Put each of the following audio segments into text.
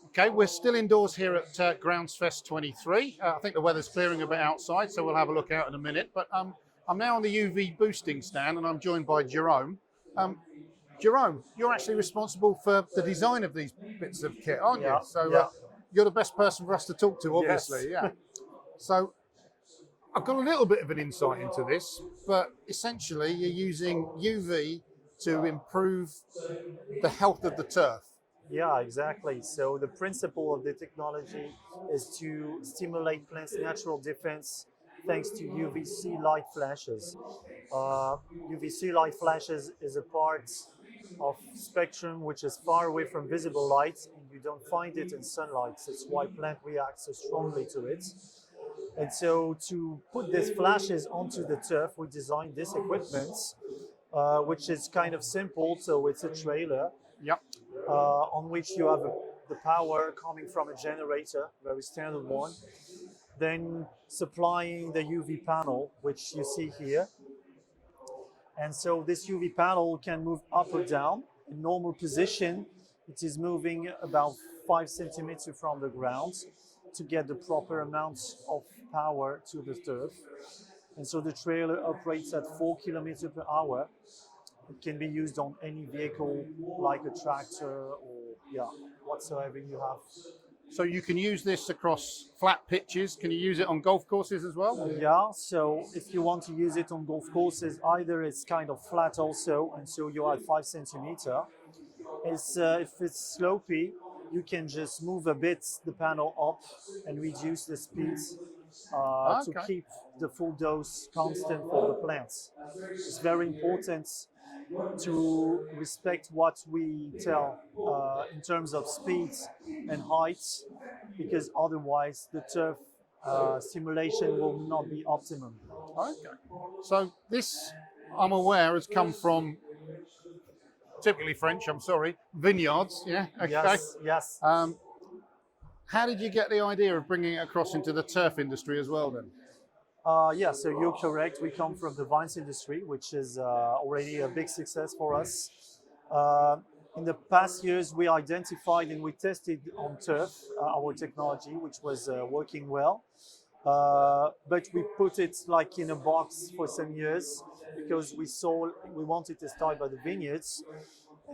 Okay, we're still indoors here at GroundsFest 23. I think the weather's clearing a bit outside, so we'll have a look out in a minute. But I'm now on the UV boosting stand, and I'm joined by Jérôme. Jérôme, you're actually responsible for the design of these bits of kit, aren't you? So you're the best person for us to talk to, obviously. Yes. Yeah. So I've got a little bit of an insight into this, but essentially you're using UV to improve the health of the turf. Yeah, exactly. So the principle of the technology is to stimulate plants' natural defense thanks to UVC light flashes. UVC light flashes is a part of spectrum which is far away from visible light, and you don't find it in sunlight. That's why plant reacts so strongly to it. And so to put these flashes onto the turf, we designed this equipment, which is kind of simple. So it's a trailer. Yep. On which you have the power coming from a generator, very standard one, then supplying the UV panel, which you see here. And so this UV panel can move up or down. In normal position, it is moving about 5 centimeters from the ground to get the proper amount of power to the turf. And so the trailer operates at 4 kilometers per hour. It can be used on any vehicle, like a tractor or whatsoever you have. So you can use this across flat pitches. Can you use it on golf courses as well? Yeah, so if you want to use it on golf courses, either it's kind of flat also, and so you have 5 centimeters. If it's slopey, you can just move a bit the panel up and reduce the speed to keep the full dose constant for the plants. It's very important to respect what we tell in terms of speed and height, because otherwise the turf stimulation will not be optimum. Okay. So this, I'm aware, has come from typically French, I'm sorry, vineyards, yeah? Okay. Yes. How did you get the idea of bringing it across into the turf industry as well then? So you're correct. We come from the vines industry, which is already a big success for us. In the past years, we identified and we tested on turf our technology, which was working well. But we put it like in a box for some years because we wanted to start by the vineyards.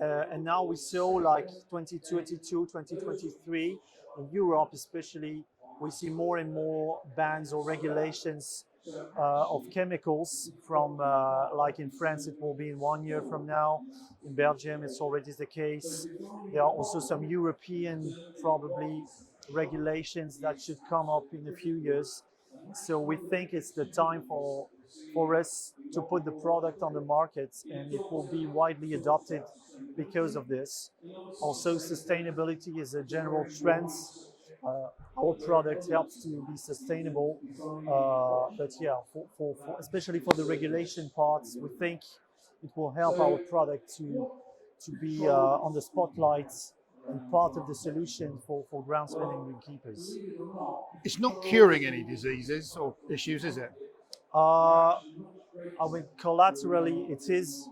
And now we saw like 2022, 2023 in Europe especially, we see more and more bans or regulations of chemicals from, like in France, it will be in 1 year from now. In Belgium, it's already the case. There are also some European, probably, regulations that should come up in a few years. So we think it's the time for us to put the product on the market, and it will be widely adopted because of this. Also, sustainability is a general trend. Our product helps to be sustainable, but yeah, for especially for the regulation parts, we think it will help our product to be on the spotlight and part of the solution for ground spinning greenkeepers. It's not curing any diseases or issues, is it? I mean, collaterally it is,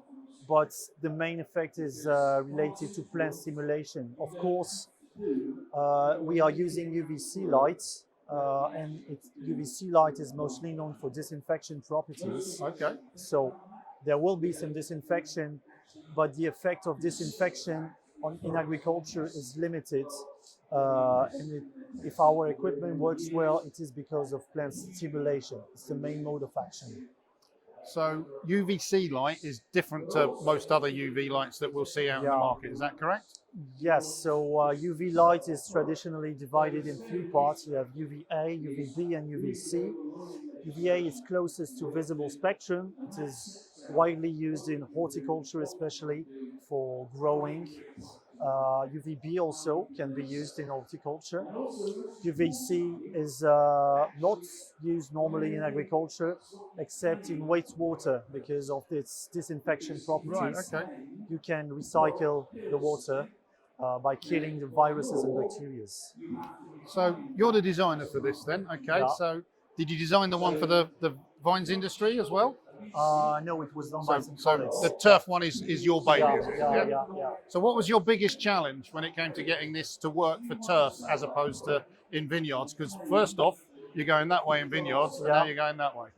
but the main effect is related to plant stimulation. Of course, we are using UVC lights, and UVC light is mostly known for disinfection properties. Okay. So there will be some disinfection, but the effect of disinfection in agriculture is limited. And if our equipment works well, it is because of plant stimulation. It's the main mode of action. So UVC light is different to most other UV lights that we'll see out in the market. Is that correct? Yes. So UV light is traditionally divided in three parts. You have UVA, UVB, and UVC. UVA is closest to visible spectrum. It is widely used in horticulture, especially for growing. UVB also can be used in horticulture. UVC is not used normally in agriculture, except in wastewater because of its disinfection properties. Right, okay. You can recycle the water by killing the viruses and bacteria. So you're the designer for this then, okay? Yeah. So did you design the one for the vines industry as well? No, it was done by some So colleagues. the turf one is your baby. Yeah, is it? yeah. So what was your biggest challenge when it came to getting this to work for turf as opposed to in vineyards? Because first off, you're going that way in vineyards, and now you're going that way.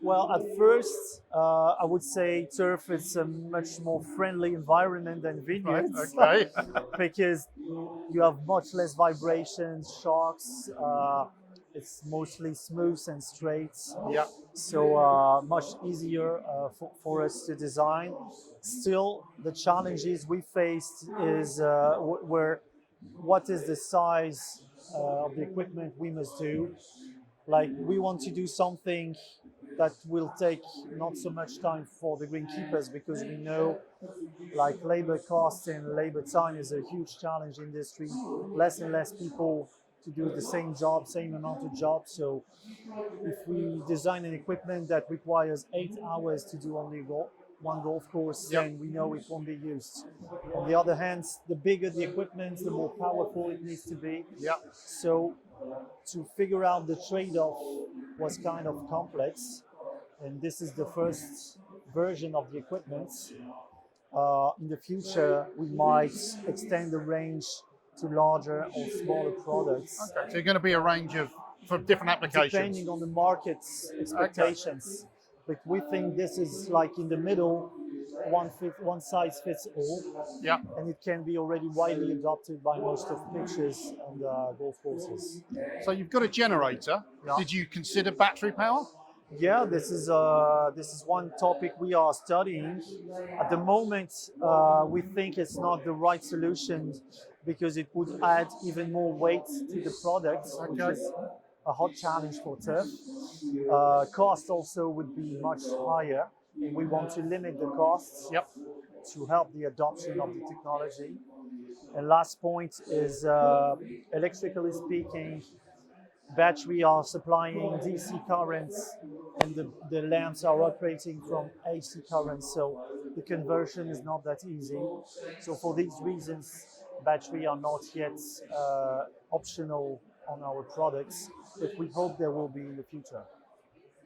Well, at first, I would say turf is a much more friendly environment than vineyards. Right, okay. Because you have much less vibrations, shocks. It's mostly smooth and straight. Yeah. So much easier for us to design. Still, the challenges we faced is what is the size of the equipment we must do. Like we want to do something that will take not so much time for the greenkeepers because we know like labor costs and labor time is a huge challenge in industry. Less and less people to do the same job, same amount of jobs. So if we design an equipment that requires 8 hours to do only one golf course, then we know it won't be used. On the other hand, the bigger the equipment, the more powerful it needs to be. Yeah. So to figure out the trade-off was kind of complex. And this is the first version of the equipment. In the future, we might extend the range to larger or smaller products. Okay. So you're going to be a range for different applications. Depending on the market's expectations. Okay. But we think this is like in the middle, one size fits all. Yeah. And it can be already widely adopted by most of pitchers and golf courses. So you've got a generator. Yeah. Did you consider battery power? Yeah, this is one topic we are studying. At the moment, we think it's not the right solution because it would add even more weight to the product, which is a hot challenge for turf. Cost also would be much higher, and we want to limit the costs to help the adoption of the technology. And last point is, electrically speaking, battery are supplying DC currents and the lamps are operating from AC currents, so the conversion is not that easy. So for these reasons, battery are not yet optional on our products, but we hope there will be in the future.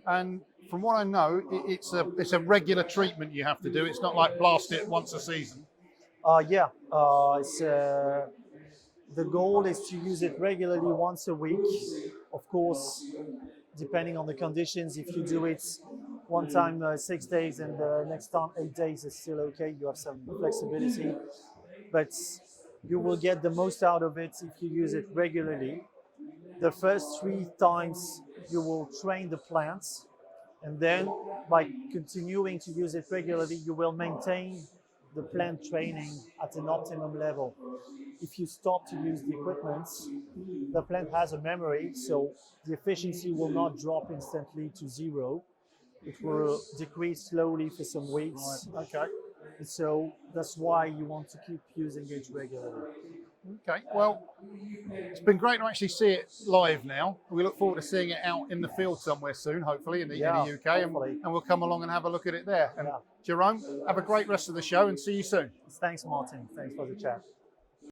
And from what I know, it's a regular treatment you have to do. It's not like blast it once a season. The goal is to use it regularly once a week. Of course, depending on the conditions, if you do it one time 6 days and the next time 8 days, it's still okay. You have some flexibility, but you will get the most out of it if you use it regularly. The first 3 times you will train the plants, and then by continuing to use it regularly, you will maintain the plant training at an optimum level. If you stop to use the equipment, the plant has a memory, so the efficiency will not drop instantly to 0. It will decrease slowly for some weeks. Right. Okay. So that's why you want to keep using it regularly. Okay, well, it's been great to actually see it live now. We look forward to seeing it out in the field somewhere soon, hopefully, in the UK, and we'll come along and have a look at it there. And Jerome, have a great rest of the show and see you soon. Thanks, Martin. Thanks for the chat.